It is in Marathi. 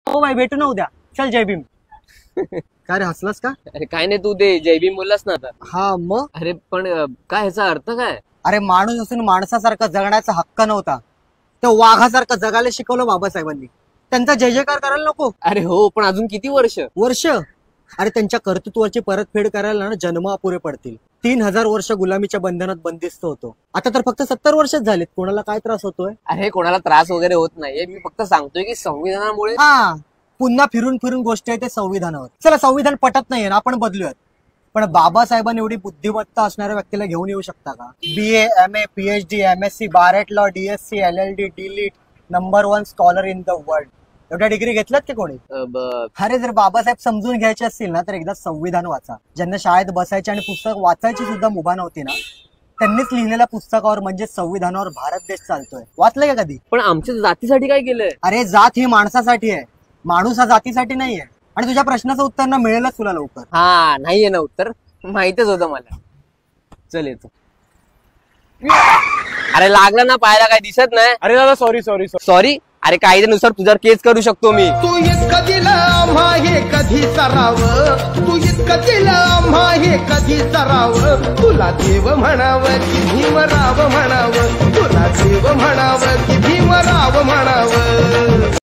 हो भाई, भेटू ना उद्या. चल जय भीम. काय रे, हसलास का? अरे काय नाही, तू ते जय भीम बोललास ना आता. हा मग. अरे पण काय ह्याचा अर्थ काय? अरे माणूस असून माणसासारखा जगण्याचा हक्क नव्हता, तो वाघासारखं जगायला शिकवलं बाबासाहेबांनी. त्यांचा जय जयकार करायला नको? अरे हो, पण अजून किती वर्ष? अरे त्यांच्या कर्तृत्वाची परतफेड करायला ना जन्म अपुरे पडतील. 3000 वर्ष गुलामीच्या बंधनात बंदिस्त होतो. आता तर फक्त 70 वर्षच झालेत. कोणाला काय त्रास होतोय? अरे कोणाला त्रास वगैरे होत नाहीये, मी फक्त सांगतोय की संविधानामुळे. हा, पुन्हा फिरून फिरून गोष्ट आहे ते संविधानावर. चला, संविधान पटत नाहीये ना, आपण बदलूयात. पण बाबासाहेबांनी एवढी बुद्धिमत्ता असणाऱ्या व्यक्तीला घेऊन येऊ शकता का? BA, MA, PhD, MSc, bar at law, DSc, LLD, DLIT, number 1 scholar in the world. एवढ्या डिग्री घेतल्यात की कोणी? अरे जर बाबासाहेब समजून घ्यायचे असतील ना, तर एकदा संविधान वाचा. ज्यांना शाळेत बसायची आणि पुस्तक वाचायची सुद्धा मुभा नव्हती ना, त्यांनीच लिहिलेल्या पुस्तकावर म्हणजे संविधानावर भारत देश चालतोय. वाचलंय का कधी? पण आमच्या जातीसाठी काय केलंय? अरे जात ही माणसासाठी आहे, माणूस हा जातीसाठी नाहीये. आणि तुझ्या प्रश्नाचं उत्तर ना मिळेलच तुला लवकर. हा, नाहीये ना उत्तर, माहितच होतं मला. चल येतो. अरे लागलं ना पायाला, काय दिसत नाही? अरे दादा सॉरी सॉरी सॉरी. अरे कायद्यानुसार तुझ्यावर केस करू शकतो मी. तू इतकं दिलं आम्हा हे कधी सरावं, तू इतकं दिलं आम्हा हे कधी सरावं. तुला देव म्हणावं की भीमराव म्हणावं, तुला देव म्हणावं की भीमराव म्हणावं.